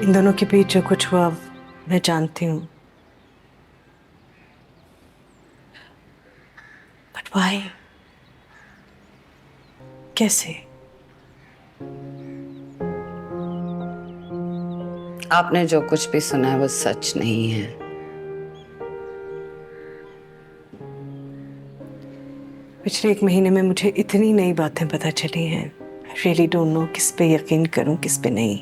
इन दोनों के बीच जो कुछ हुआ मैं जानती हूँ, बट व्हाई? कैसे? आपने जो कुछ भी सुना है वो सच नहीं है। पिछले 1 महीने में मुझे इतनी नई बातें पता चली हैं। आई रियली डोंट नो किस पे यकीन करूं किस पे नहीं,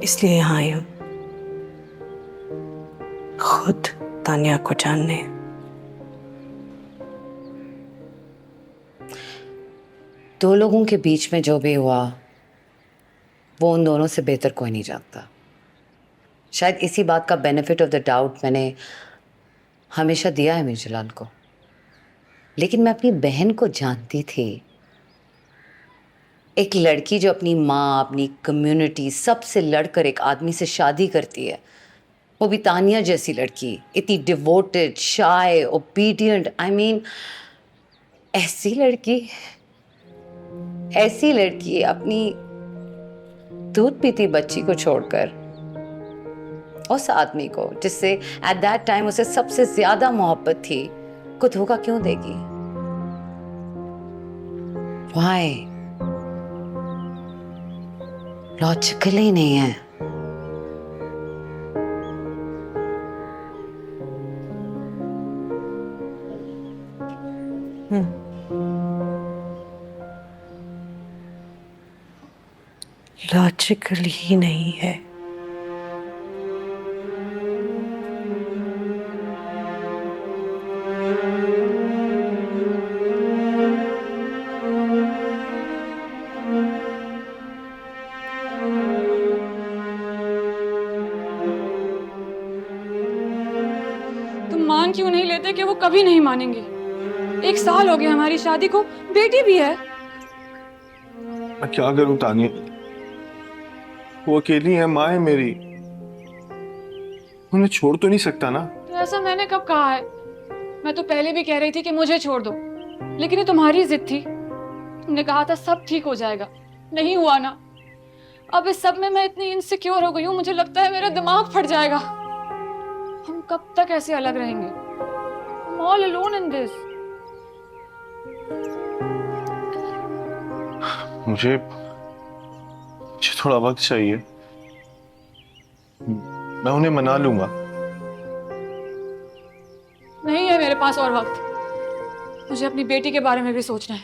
इसलिए यहाँ आई हूँ खुद तानिया को जानने। दो लोगों के बीच में जो भी हुआ वो उन दोनों से बेहतर कोई नहीं जानता। शायद इसी बात का बेनिफिट ऑफ द डाउट मैंने हमेशा दिया है मीरजलाल को, लेकिन मैं अपनी बहन को जानती थी। एक लड़की जो अपनी माँ, अपनी कम्युनिटी, सबसे लड़कर एक आदमी से शादी करती है, वो भी तानिया जैसी लड़की, इतनी devoted, shy, obedient, I mean ऐसी लड़की अपनी दूध पीती बच्ची को छोड़कर उस आदमी को जिससे एट दैट टाइम उसे सबसे ज्यादा मोहब्बत थी को धोखा क्यों देगी? Why? लॉजिकली नहीं है। लॉजिकल ही नहीं है। तुम मान क्यों नहीं लेते कि वो कभी नहीं मानेंगे? 1 साल हो गया हमारी शादी को, बेटी भी है। मैं क्या करूं तानिया, वो अकेली है, माँ है मेरी, उन्हें छोड़ तो नहीं सकता ना। तो ऐसा मैंने कब कहा है? मैं तो पहले भी कह रही थी कि मुझे छोड़ दो, लेकिन ये तुम्हारी जिद थी। तुमने कहा था सब ठीक हो जाएगा, नहीं हुआ ना। अब इस सब में मैं इतनी इनसिक्योर हो गई हूँ, मुझे लगता है मेरा दिमाग फट जाएगा। हम कब तक ऐसे अलग रहेंगे? I'm all alone in this. मुझे थोड़ा वक्त चाहिए, मैं उन्हें मना लूंगा। नहीं है मेरे पास और वक्त। मुझे अपनी बेटी के बारे में भी सोचना है।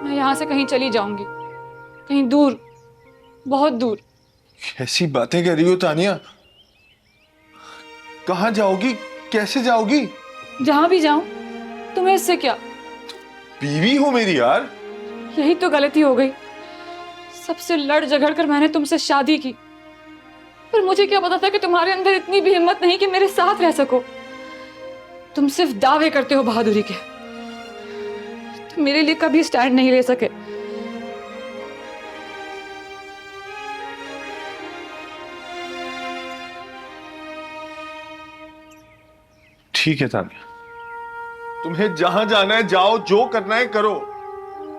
मैं यहाँ से कहीं चली जाऊंगी, कहीं दूर, बहुत दूर। कैसी बातें कर रही हो तानिया? कहाँ जाओगी, कैसे जाओगी? जहां भी जाऊं तुम्हें इससे क्या? बीवी हो मेरी यार। यही तो गलती हो गई। सबसे लड़ झगड़ कर मैंने तुमसे शादी की, पर मुझे क्या पता था कि तुम्हारे अंदर इतनी भी हिम्मत नहीं कि मेरे साथ रह सको। तुम सिर्फ दावे करते हो बहादुरी के। तुम मेरे लिए कभी स्टैंड नहीं ले सके। ठीक है तानिया, तुम्हें जहां जाना है जाओ, जो करना है करो।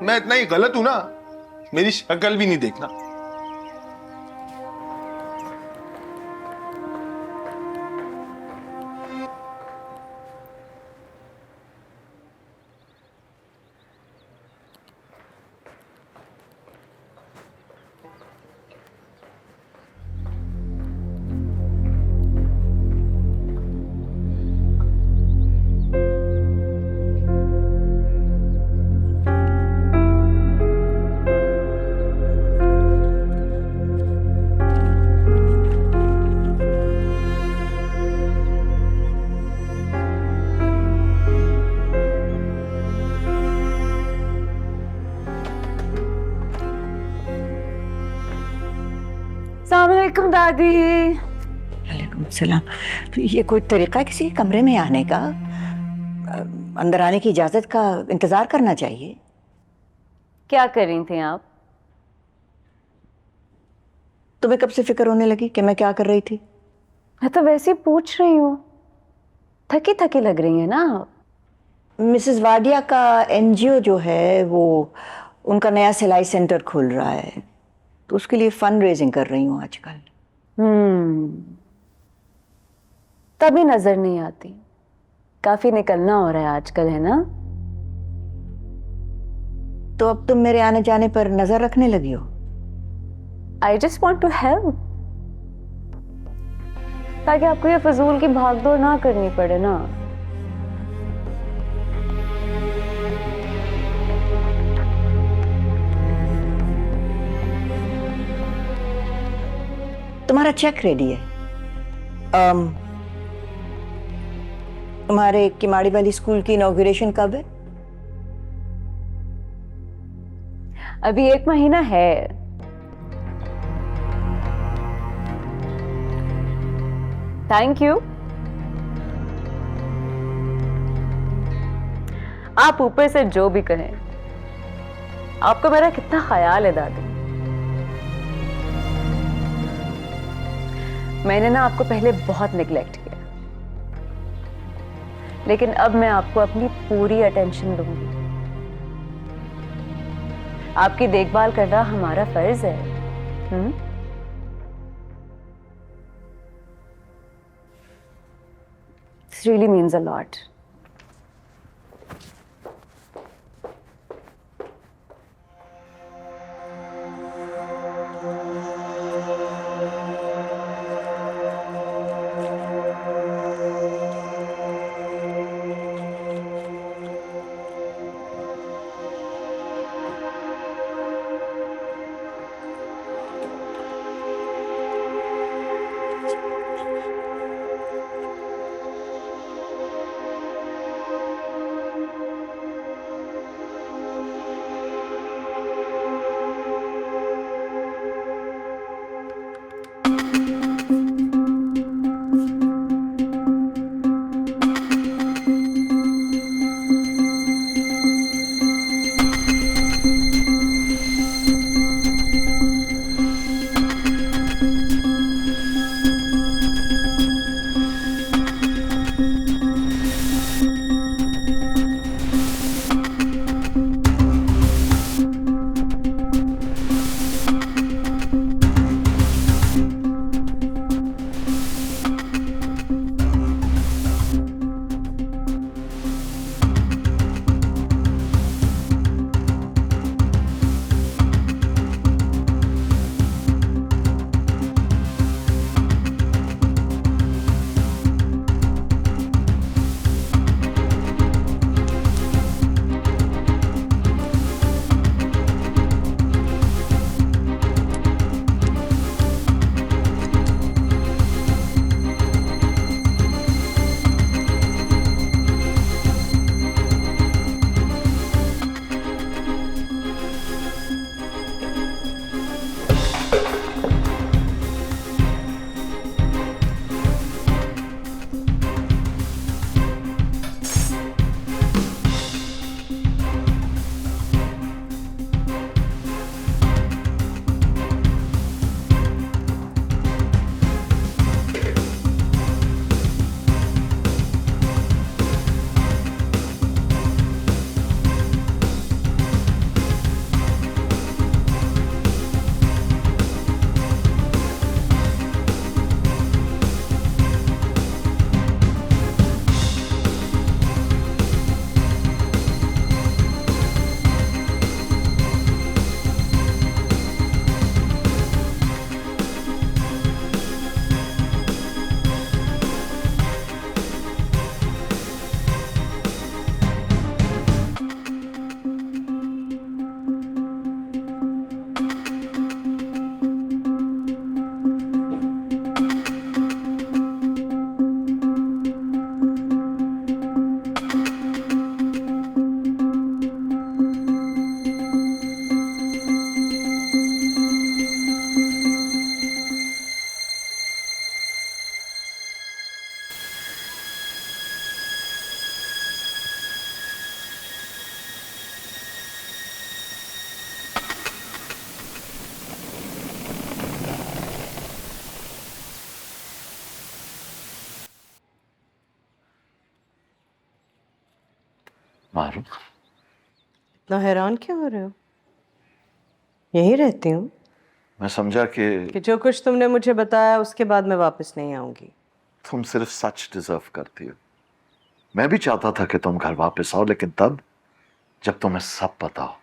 मैं इतना ही गलत हूं ना, मेरी शक्ल भी नहीं देखना। अस्सलामुअलैकुम दादी। वालेकुम सलाम। तो ये कोई तरीका है किसी कमरे में आने का? अंदर आने की इजाजत का इंतजार करना चाहिए। क्या कर रही थी आप? तुम्हें कब से फिक्र होने लगी कि मैं क्या कर रही थी? मैं तो वैसे ही पूछ रही हूँ। थकी थकी लग रही है ना। मिसेस वाडिया का एनजीओ जो है वो उनका नया सिलाई सेंटर खुल रहा है, तो उसके लिए फंड रेजिंग कर रही हूँ आजकल। तभी नजर नहीं आती। काफी निकलना हो रहा है आजकल, है ना? तो अब तुम मेरे आने जाने पर नजर रखने लगी हो? I just want to help, ताकि आपको ये फजूल की भागदौड़ ना करनी पड़े ना। तुम्हारा चेक रेडी है। तुम्हारे किमाड़ी वाली स्कूल की इनॉग्रेशन कब है? अभी 1 महीना है। Thank you. आप ऊपर से जो भी कहें, आपको मेरा कितना ख्याल है दादी। मैंने ना आपको पहले बहुत निग्लेक्ट किया, लेकिन अब मैं आपको अपनी पूरी अटेंशन दूंगी। आपकी देखभाल करना हमारा फर्ज है। This really means a lot. मारू। इतना हैरान क्यों हो रहे हो? यहीं रहती हूँ मैं समझा कि जो कुछ तुमने मुझे बताया उसके बाद मैं वापस नहीं आऊंगी। तुम सिर्फ सच डिजर्व करती हो। मैं भी चाहता था कि तुम घर वापस आओ, लेकिन तब जब तुम्हें सब पता हो।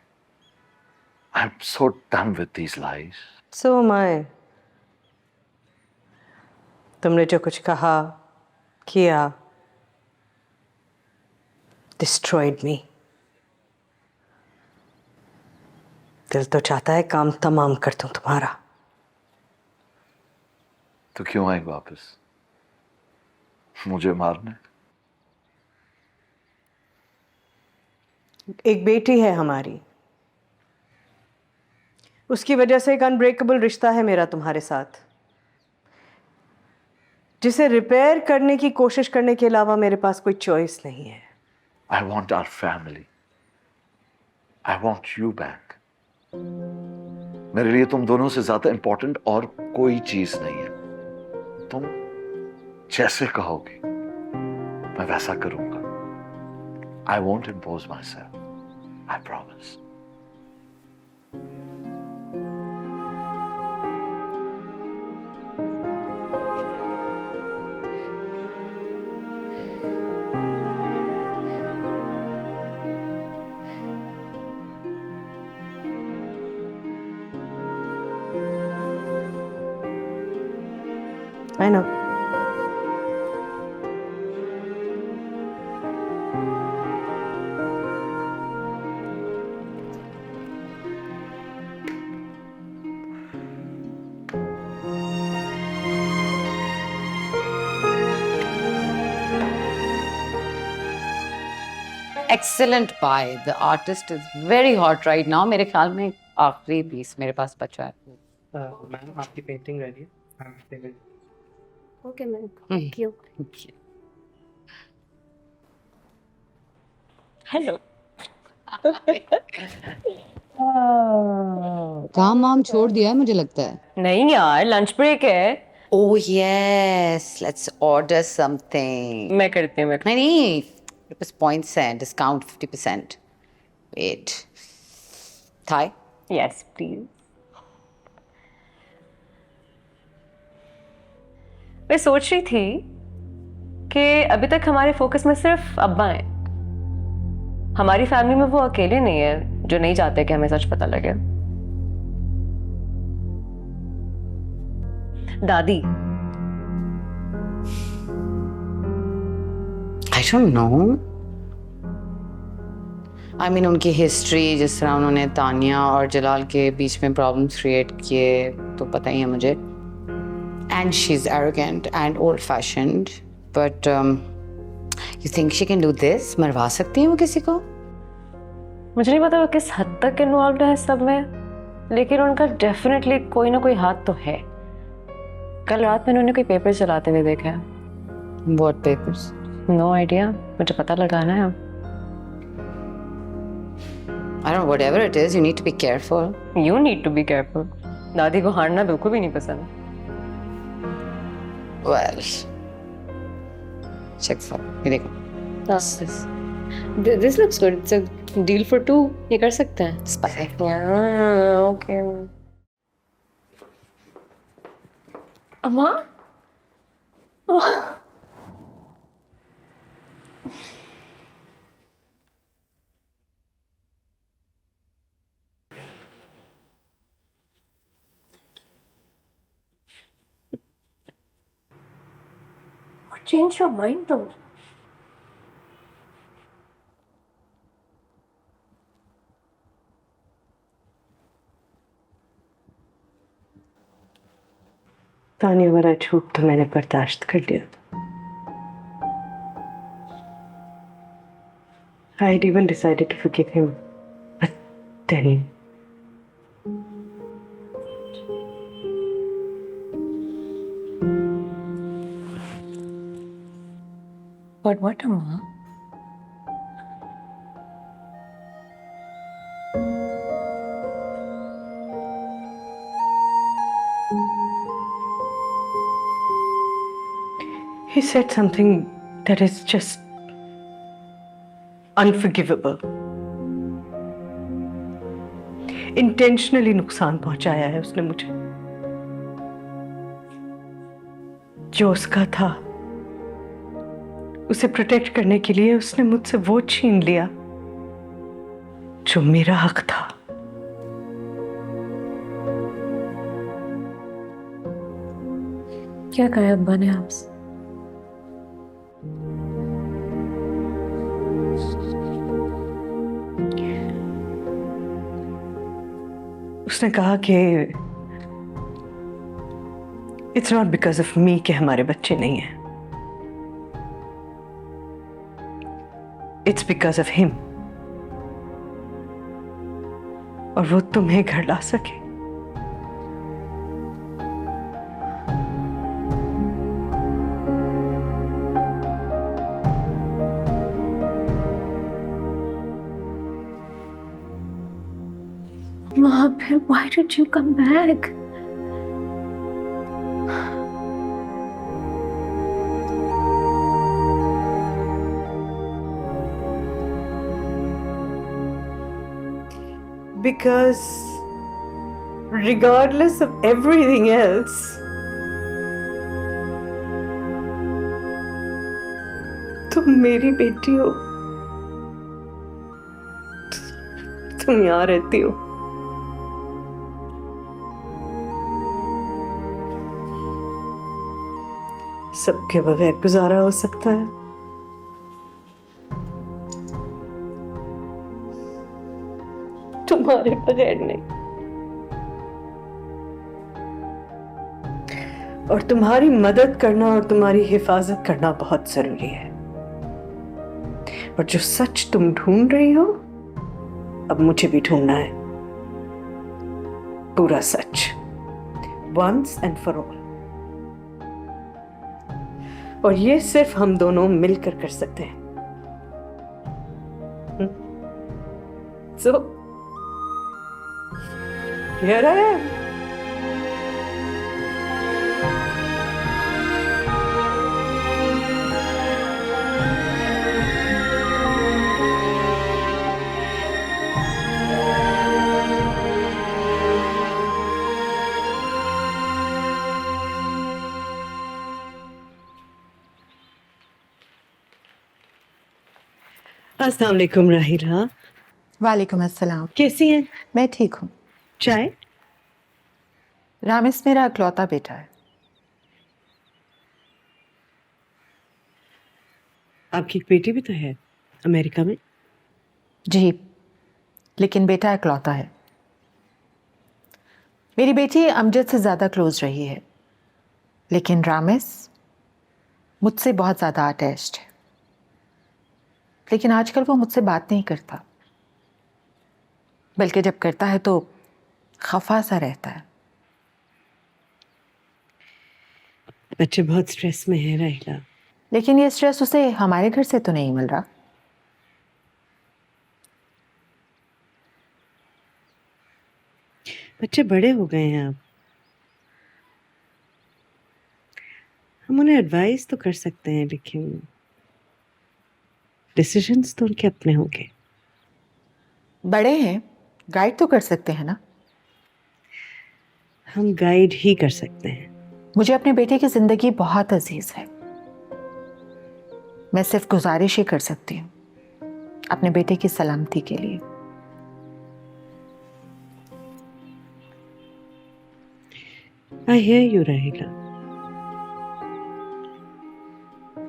I am so done with these lies. So my तुमने जो कुछ कहा किया डिस्ट्रॉयड मी। दिल तो चाहता है काम तमाम कर दूं तुम्हारा। तो क्यों आई वापस? मुझे मारने? एक बेटी है हमारी, उसकी वजह से एक अनब्रेकेबल रिश्ता है मेरा तुम्हारे साथ, जिसे रिपेयर करने की कोशिश करने के अलावा मेरे पास कोई चॉइस नहीं है। I want our family. I want you back. मेरे लिए तुम दोनों से ज्यादा इंपॉर्टेंट और कोई चीज नहीं है। तुम जैसे कहोगी मैं वैसा करूंगा। I want impose myself, I promise. I know. Excellent bye. The artist is very hot right now. मेरे ख्याल में आखिरी पीस मेरे पास बचा है। मैम आपकी पेंटिंग रेडी है। Okay ma'am, thank you. Hello. काम वाम छोड़ दिया है मुझे लगता है। नहीं यार, लंच ब्रेक है। Oh yes, let's order something. मैं करती हूँ। नहीं नहीं, मेरे पास पॉइंट्स हैं, discount 50%। Wait, Thai? Yes please. मैं सोच रही थी कि अभी तक हमारे फोकस में सिर्फ अब्बा हैं। हमारी फैमिली में वो अकेले नहीं है जो नहीं चाहते कि हमें सच पता लगे। दादी, I don't know. I mean उनकी हिस्ट्री, जिस तरह उन्होंने तानिया और जलाल के बीच में प्रॉब्लम्स क्रिएट किए, तो पता ही है मुझे। And she is arrogant and old fashioned, but you think she can do this? मरवा सकती है वो किसी को? मुझे नहीं पता वो किस हद तक इन्वॉल्व है सब में, लेकिन उनका डेफिनेटली कोई ना कोई हाथ तो है। कल रात में उन्होंने कोई पेपर चलाते हुए देखा है। What papers? नो आइडिया, मुझे पता लगाना है। I don't know, whatever it is, you need to be careful. You need to be careful. दादी को हारना बिल्कुल भी नहीं पसंद। Well, check for ये देखो। This looks good. It's a deal for two. ये कर सकते हैं। Spicy. Yeah, okay. अम्मा? Change your mind though. Tania वाला झूठ तो मैंने बर्दाश्त कर लिया था। I had even decided to forgive him, but then But what, Amma? he said something that is just unforgivable. Intentionally नुकसान पहुंचाया है उसने मुझे। जो उसका था उसे प्रोटेक्ट करने के लिए उसने मुझसे वो छीन लिया जो मेरा हक था। क्या कहा अब्बा ने आपसे? उसने कहा कि it's not because of me कि हमारे बच्चे नहीं हैं, इट्स बिकॉज ऑफ हिम, और वो तुम्हें घर ला सके। Mom, why did you come back? Because regardless of everything else, तुम मेरी बेटी हो, तुम यहाँ रहती हो। सबके बगैर गुजारा हो सकता है, तुम्हारे बगैर नहीं। और तुम्हारी मदद करना और तुम्हारी हिफाजत करना बहुत जरूरी है। और जो सच तुम ढूंढ रही हो, अब मुझे भी ढूंढना है, पूरा सच, once and for all। और ये सिर्फ हम दोनों मिलकर कर सकते हैं। So, here I am. अस्सलाम वालेकुम राहिला। वालेकुम अस्सलाम। कैसी हैं? मैं ठीक हूँ। चाय? रामिस मेरा इकलौता बेटा है। आपकी एक बेटी भी तो है अमेरिका में? जी, लेकिन बेटा इकलौता है। मेरी बेटी अमजद से ज़्यादा क्लोज रही है, लेकिन रामिस मुझसे बहुत ज़्यादा अटैच्ड है। लेकिन आजकल वो मुझसे बात नहीं करता, बल्कि जब करता है तो खफा सा रहता है। बच्चे बहुत स्ट्रेस में है राहिला। लेकिन ये स्ट्रेस उसे हमारे घर से तो नहीं मिल रहा। बच्चे बड़े हो गए हैं अब, हम उन्हें एडवाइस तो कर सकते हैं, लेकिन डिसीजंस तो उनके अपने होंगे। बड़े हैं, गाइड तो कर सकते हैं ना। हम गाइड ही कर सकते हैं। मुझे अपने बेटे की जिंदगी बहुत अजीज है। मैं सिर्फ गुजारिश ही कर सकती हूँ अपने बेटे की सलामती के लिए। आई हियर यू राहिला,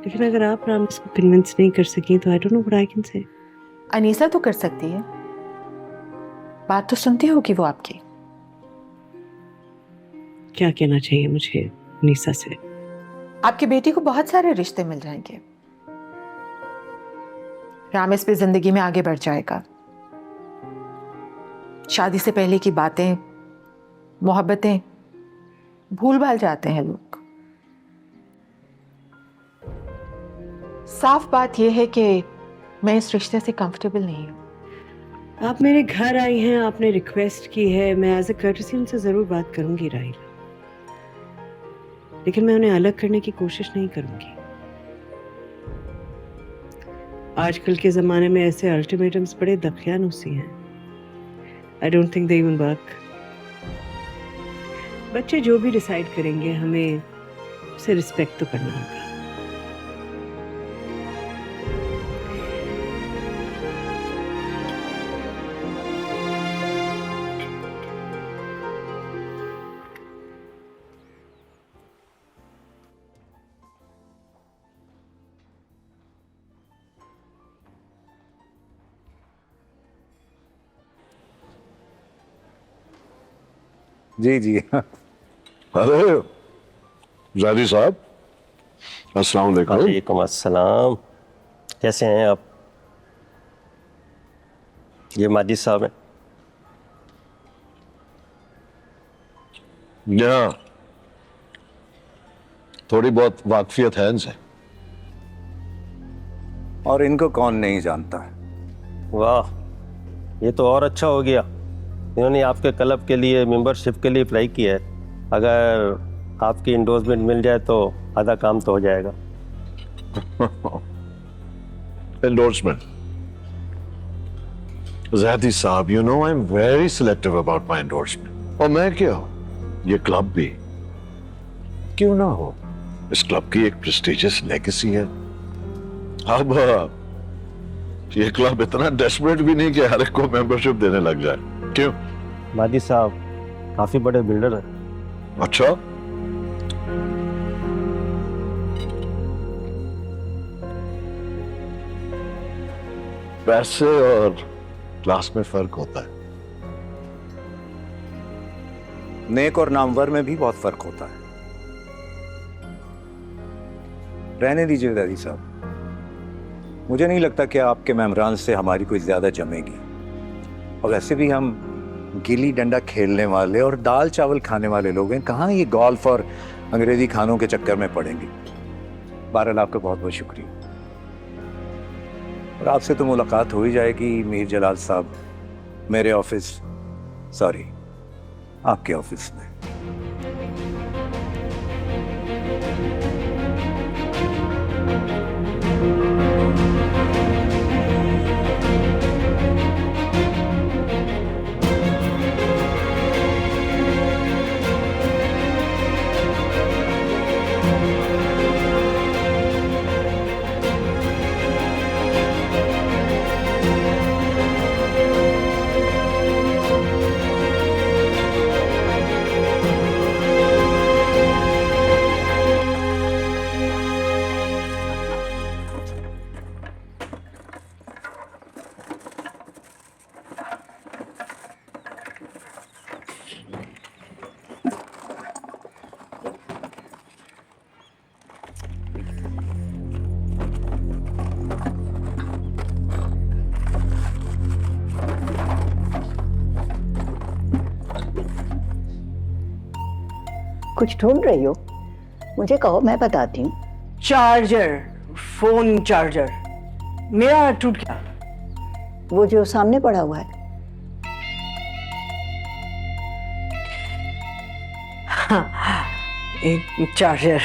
लेकिन अगर आप रामिस को कन्विंस नहीं कर सकी तो I don't know what I can say. Anisa तो कर सकती है, बात तो सुनती होगी वो आपकी। क्या कहना चाहिए मुझे अनीसा से? आपकी बेटी को बहुत सारे रिश्ते मिल जाएंगे, रामिस भी जिंदगी में आगे बढ़ जाएगा। शादी से पहले की बातें, मोहब्बतें भूल भाल जाते हैं लोग। साफ बात यह है कि मैं इस रिश्ते से कंफर्टेबल नहीं हूं। आप मेरे घर आई हैं, आपने रिक्वेस्ट की है, मैं एज ए कर्टसी उनसे जरूर बात करूंगी राहिला, लेकिन मैं उन्हें अलग करने की कोशिश नहीं करूंगी। आजकल के ज़माने में ऐसे अल्टीमेटम्स बड़े दकियानूसी हैं। I don't think they even work. बच्चे जो भी डिसाइड करेंगे हमें उसे रिस्पेक्ट तो करना होगा। जी जी। अरे जादी साहब, अस्सलाम वालेकुम। वालेकुम अस्सलाम। कैसे हैं आप? ये माजिद साहब हैं। या थोड़ी बहुत वाकफियत है इनसे। और इनको कौन नहीं जानता। वाह, ये तो और अच्छा हो गया, इन्होंने आपके क्लब के लिए मेंबरशिप के लिए अप्लाई किया है। अगर आपकी इंडोर्समेंट मिल जाए तो आधा काम तो हो जाएगा। एंडोर्समेंट? ज़ादी साहब, you know I am very selective about my endorsement. और मैं क्या हूं, ये क्लब भी क्यों ना हो, इस क्लब की एक प्रेस्टिजियस लेगेसी है। अब ये क्लब इतना डेस्परेट भी नहीं कि हर एक को मेंबरशिप देने लग जाए। क्यों? माजिद साहब काफी बड़े बिल्डर हैं। अच्छा, पैसे और क्लास में फर्क होता है। नेक और नामवर में भी बहुत फर्क होता है। रहने दीजिए दादी साहब, मुझे नहीं लगता कि आपके मेमरान से हमारी कोई ज्यादा जमेगी। और वैसे भी हम गिल्ली डंडा खेलने वाले और दाल चावल खाने वाले लोग हैं, कहाँ ये गोल्फ और अंग्रेजी खानों के चक्कर में पड़ेंगे। बहरहाल आपका बहुत बहुत शुक्रिया। और आपसे तो मुलाकात हो ही जाएगी मीर जलाल साहब, मेरे ऑफिस, सॉरी आपके ऑफिस में। कुछ ढूंढ रही हो? मुझे कहो, मैं बताती हूँ। चार्जर, फोन चार्जर मेरा टूट गया। वो जो सामने पड़ा हुआ है। हाँ, एक चार्जर।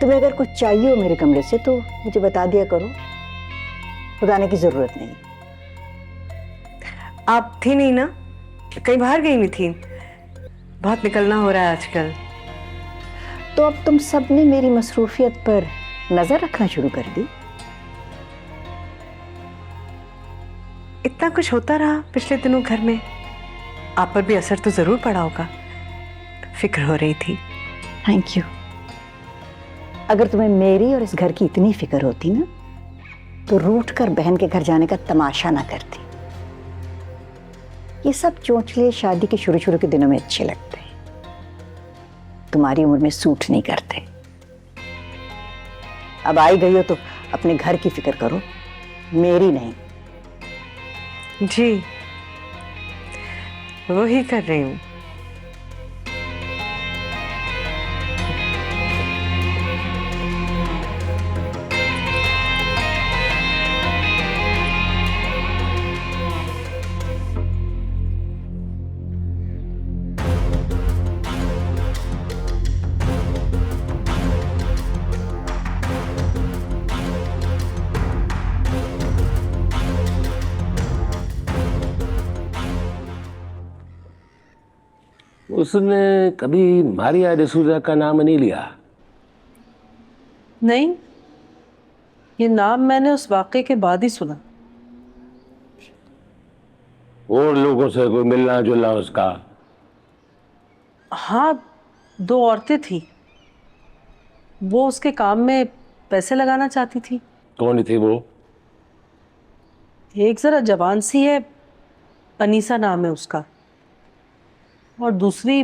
तुम्हें अगर कुछ चाहिए हो मेरे कमरे से तो मुझे बता दिया करो, बताने की जरूरत नहीं। आप थी नहीं ना, कहीं बाहर गई नहीं थी? बहुत निकलना हो रहा है आजकल। तो अब तुम सब ने मेरी मसरूफियत पर नजर रखना शुरू कर दी। इतना कुछ होता रहा पिछले दिनों घर में, आप पर भी असर तो जरूर पड़ा होगा। फिक्र हो रही थी। Thank you. अगर तुम्हें मेरी और इस घर की इतनी फिक्र होती ना, तो रूठ कर बहन के घर जाने का तमाशा ना करती। ये सब चोंचले शादी के शुरू शुरू के दिनों में अच्छे लगते हैं, तुम्हारी उम्र में सूट नहीं करते। अब आई गई हो तो अपने घर की फिक्र करो, मेरी नहीं। जी, वो ही कर रही हूँ। उसने कभी मारिया डिसूजा का नाम नहीं लिया? नहीं, ये नाम मैंने उस वाक़े के बाद ही सुना। और लोगों से कोई मिलना जुलना उसका? हाँ, 2 औरतें थी, वो उसके काम में पैसे लगाना चाहती थी। कौन थी वो? एक जरा जवान सी है, अनीसा नाम है उसका, और दूसरी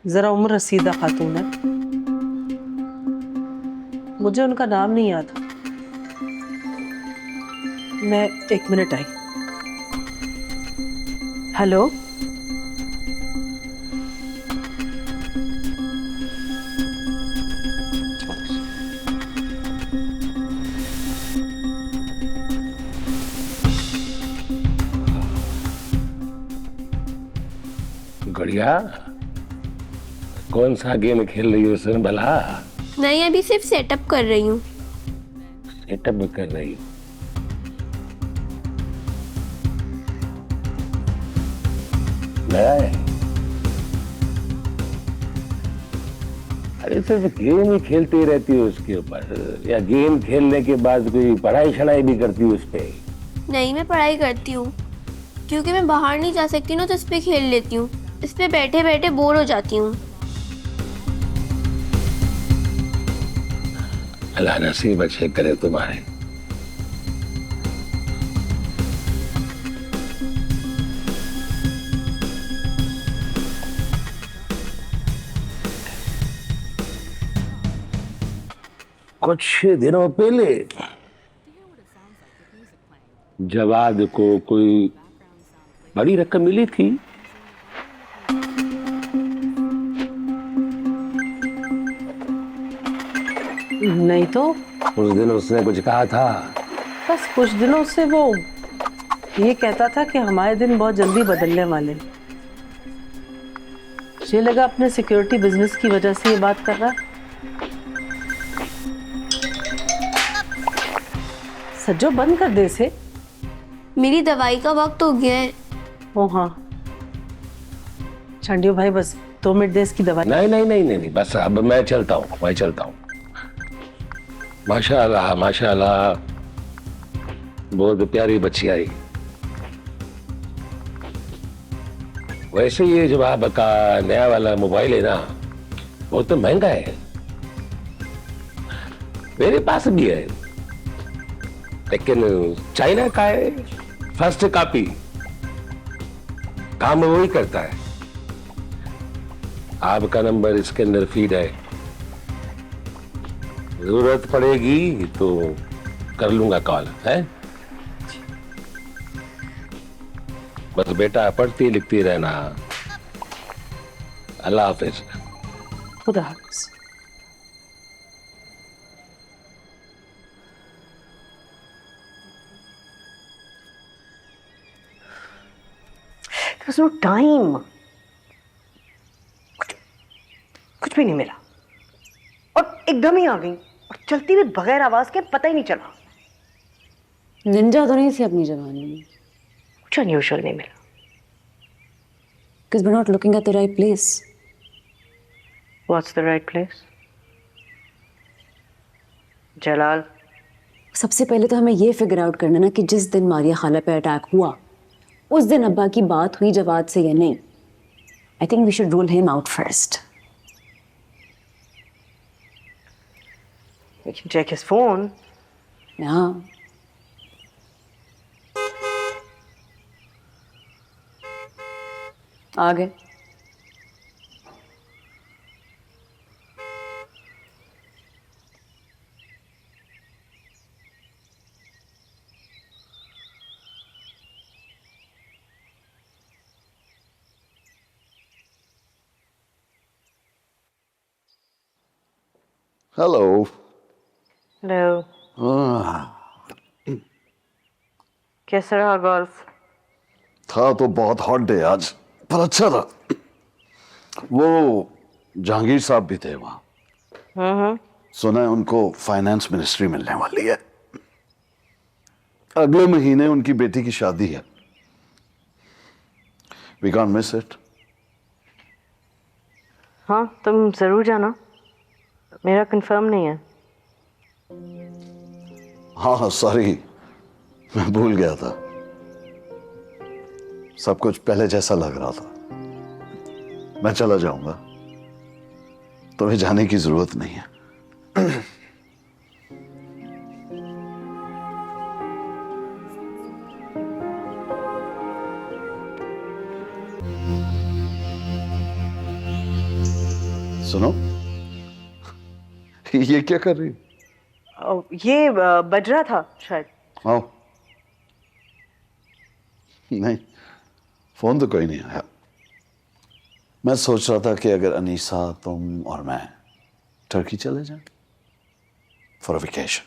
जरा उम्र रसीदा खातून है, मुझे उनका नाम नहीं याद। मैं 1 मिनट आई। हेलो, बढ़िया। कौन सा गेम खेल रही हो उसमें भला? नहीं, अभी सिर्फ सेटअप कर रही हूँ। सेटअप कर रही हो? नया है? अरे सिर्फ गेम ही खेलती रहती हो उसके ऊपर, या गेम खेलने के बाद कोई पढ़ाई शढ़ाई भी करती हो उस पे? नहीं, मैं पढ़ाई करती हूँ, क्योंकि मैं बाहर नहीं जा सकती ना, तो इस पे खेल लेती हूँ। इस पे बैठे बैठे बोर हो जाती हूँ। अल्लाह नसीब अच्छे करे तुम्हारे। कुछ दिनों पहले जवाद को कोई बड़ी रकम मिली थी। नहीं तो उस दिन उसने कुछ कहा था? बस कुछ दिनों से वो ये कहता था कि हमारे दिन बहुत जल्दी बदलने वाले। मुझे लगा अपने सिक्योरिटी बिजनेस की वजह से ये बात कर रहा है। सज्जो, बंद कर दे इसे। मेरी दवाई का वक्त हो गया है। ओ हाँ, चंडियो भाई, बस 2 मिनट दे इसकी दवाई। नहीं नहीं नहीं नहीं, बस अब मैं चलता हूँ, मैं चलता हूँ। माशाल्लाह माशाल्लाह, बहुत प्यारी बच्ची आई। वैसे ये जो आपका नया वाला मोबाइल है ना, वो तो महंगा है। मेरे पास भी है, लेकिन चाइना का है, फर्स्ट कॉपी, काम वही करता है। आपका नंबर इसके अंदर फीड है, जरूरत पड़ेगी तो कर लूंगा कॉल, है? बस बेटा पढ़ती लिखती रहना। अल्लाह हाफिज। खुदा हाफिज। There was no time. कुछ भी नहीं मिला और एकदम ही आ गई और चलती हुई बगैर आवाज के, पता ही नहीं चला। निंजा तो नहीं थी अपनी जवानी में। कुछ अनयूजुअल नहीं मिला। Because we're not looking at the right place. What's the right place? जलाल, सबसे पहले तो हमें ये फिगर आउट करना ना कि जिस दिन मारिया खाला पे अटैक हुआ उस दिन अब्बा की बात हुई जवाद से या नहीं। I think we should rule him out first. we can check his phone. हाँ, आ गए। हेलो। हेलो। कैसा रहा गोल्फ? था तो बहुत हॉट डे आज, पर अच्छा था। वो जहांगीर साहब भी थे वहां। सुना है उनको फाइनेंस मिनिस्ट्री मिलने वाली है। अगले महीने उनकी बेटी की शादी है। We can't miss it. हाँ तुम ज़रूर जाना, मेरा कंफर्म नहीं है। हाँ सॉरी, मैं भूल गया था। सब कुछ पहले जैसा लग रहा था। मैं चला जाऊंगा, तुम्हें जाने की जरूरत नहीं है। सुनो, ये क्या कर रही हो? ये बज रहा था शायद। आओ। नहीं, फोन तो कोई नहीं आया। मैं सोच रहा था कि अगर अनीसा, तुम और मैं टर्की चले जाएं for a vacation,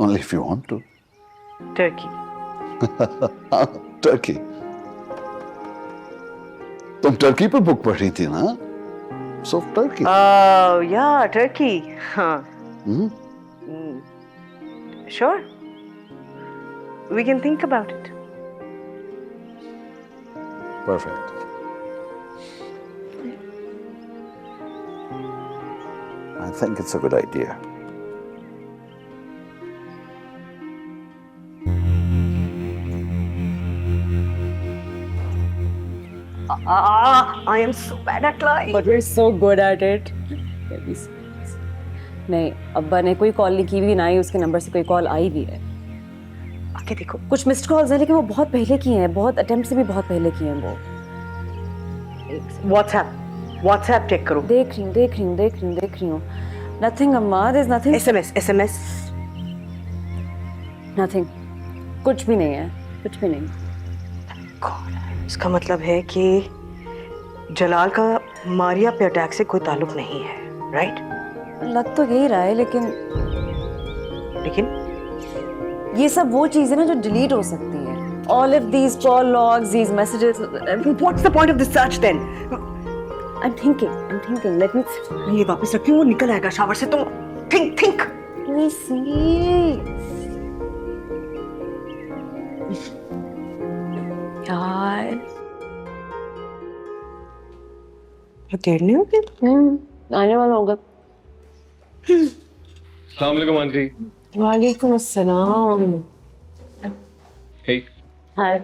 only if you want to. Turkey? हाँ, टर्की। तुम टर्की पे बुक पढ़ रही थी ना? So Turkey. या टर्की, हाँ। Sure, we can think about it. Perfect. I think it's a good idea. I am so bad at lying. But we're so good at it. नहीं, अब्बा ने कोई कॉल नहीं की भी, ना ही उसके नंबर से कोई कॉल आई भी है। आके देखो। कुछ मिस्ड कॉल्स हैं लेकिन वो बहुत पहले की हैं, बहुत अटेम्प्ट से भी बहुत पहले की हैं वो। व्हाट्सएप चेक करो। देख रही हूँ। Nothing अम्मा, there's nothing. SMS. Nothing. कुछ भी नहीं है, कुछ भी नहीं। इसका मतलब है कि जलाल का मारिया पे अटैक से कोई ताल्लुक नहीं है, राइट? लग तो यही रहा है, लेकिन ये सब वो चीजें ना जो डिलीट हो सकती है। All of these call logs, these messages. What's the point of the search then? I'm thinking. Let me. ये वापस रखियो, वो निकल आएगा शावर से। तुम think. Let me see. यार, देर नहीं हो गया? आने वाला होगा। अस्सलाम वालेकुम आंटी। वालेकुम अस्सलाम। हे। हाय।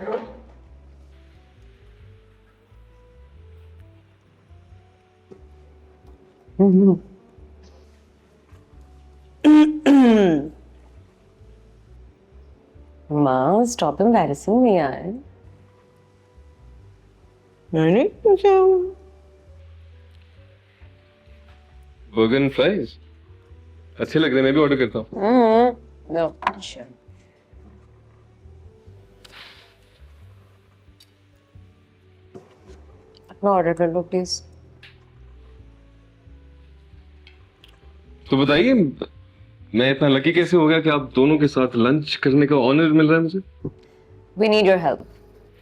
माँ, stop embarrassing me यार। मैंने पूछा। बर्गर एंड फ्राइज अच्छे लग रहे हैं, मैं भी ऑर्डर करता हूँ। No. Sure. अपना ऑर्डर कर लो प्लीज। तो बताइए, मैं इतना लकी कैसे हो गया कि आप दोनों के साथ लंच करने का ऑनर मिल रहा है मुझे? We need your help.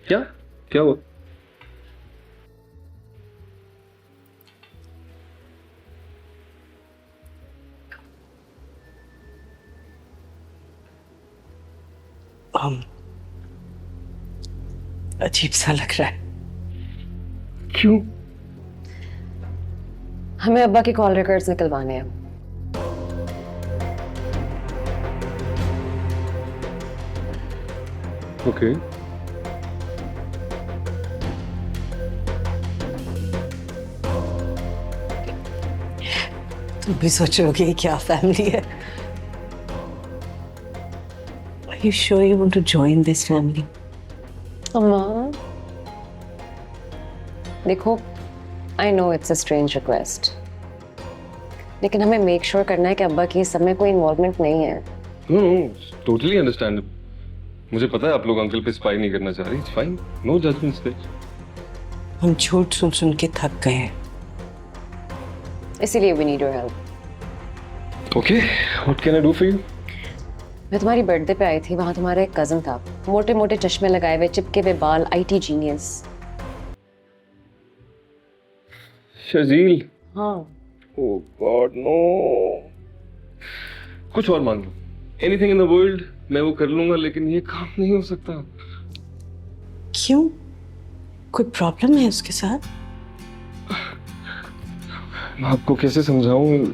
क्या हुआ? अजीब सा लग रहा है। क्यों? हमें अब्बा के कॉल रिकॉर्ड्स निकलवाने हैं। ओके। तुम भी सोचोगे क्या फैमिली है? Are you sure you want to join this family? अम्मा, देखो, I know it's a strange request, लेकिन हमें मेक श्योर करना है कि अब्बा की इस सब में कोई इन्वॉल्वमेंट नहीं है। No, totally understandable. मुझे पता है आप लोग अंकल पे स्पाई नहीं करना चाह रही। It's fine, no judgements there. हम झूठ सुन के थक गए हैं, इसीलिए we need your help. Okay, what can I do for you? मैं तुम्हारी बर्थडे पे आई थी, वहाँ तुम्हारा एक कजन था, मोटे मोटे चश्मे लगाए हुए, चिपके हुए बाल, IT जीनियस। शजील? हाँ। Oh God no. कुछ और मांग लो, एनीथिंग इन द वर्ल्ड मैं वो कर लूंगा, लेकिन ये काम नहीं हो सकता। क्यों? कोई प्रॉब्लम है उसके साथ? मैं आपको कैसे समझाऊं?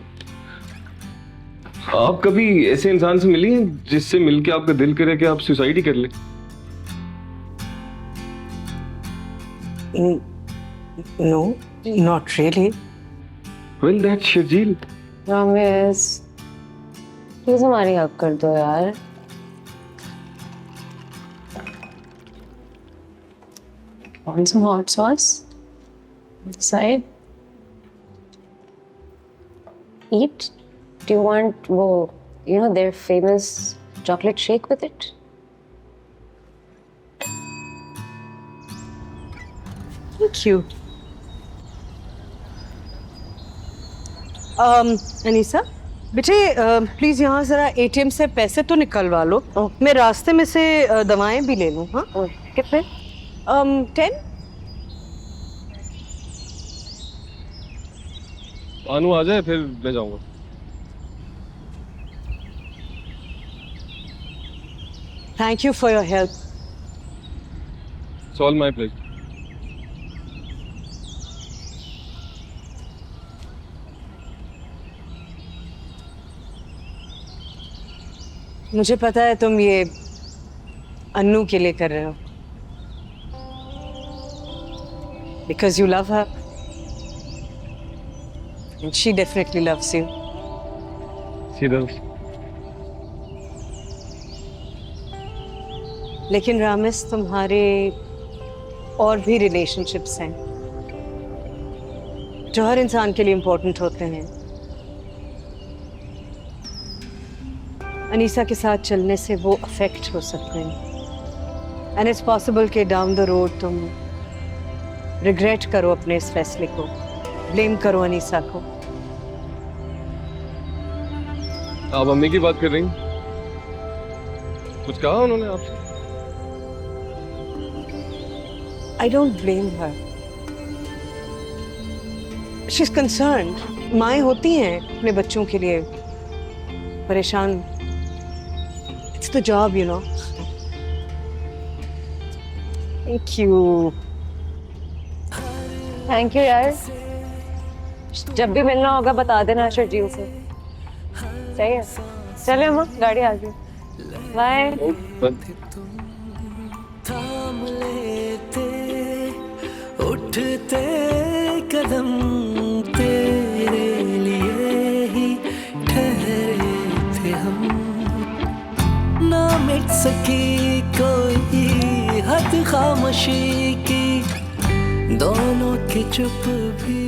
आप कभी ऐसे इंसान से मिली हैं जिससे मिलके आपका दिल करे कि आप सुसाइड ही कर लें? No, not really. Well, that's Shajil. Ramesh please हमारी हेल्प कर दो यार। Want some hot sauce? Side. Eat. Do you want their famous chocolate shake with it? Thank you. Anisa बेटे प्लीज यहाँ जरा एटीएम से पैसे तो निकलवा लो। मैं रास्ते में से दवाएं भी ले लूँ। हाँ कितने? 10। अनु आ जाए फिर ले जाऊंगा। Thank you for your help. It's all my pleasure. मुझे पता है तुम ये अन्नू के लिए कर रहे हो, because you love her and she definitely loves you. She does. लेकिन रामेश तुम्हारे और भी रिलेशनशिप्स हैं जो हर इंसान के लिए इम्पोर्टेंट होते हैं। अनीसा के साथ चलने से वो अफेक्ट हो सकते हैं एंड इट्स पॉसिबल कि डाउन द रोड तुम रिग्रेट करो अपने इस फैसले को, ब्लेम करो अनीसा को। आप मम्मी की बात कर रही हैं? कुछ कहा उन्होंने आपसे? I don't blame her. She's concerned. माएँ होती हैं अपने बच्चों के लिए परेशान। It's the job, you know. Thank you. Thank you यार। जब भी मिलना होगा बता देना शर्जील से। सही है। चले अम्मा, गाड़ी आ गई। बाय। उठते कदम तेरे लिए ही ठहरे थे हम, ना मिट सकी कोई हद खामोशी की, दोनों की चुप भी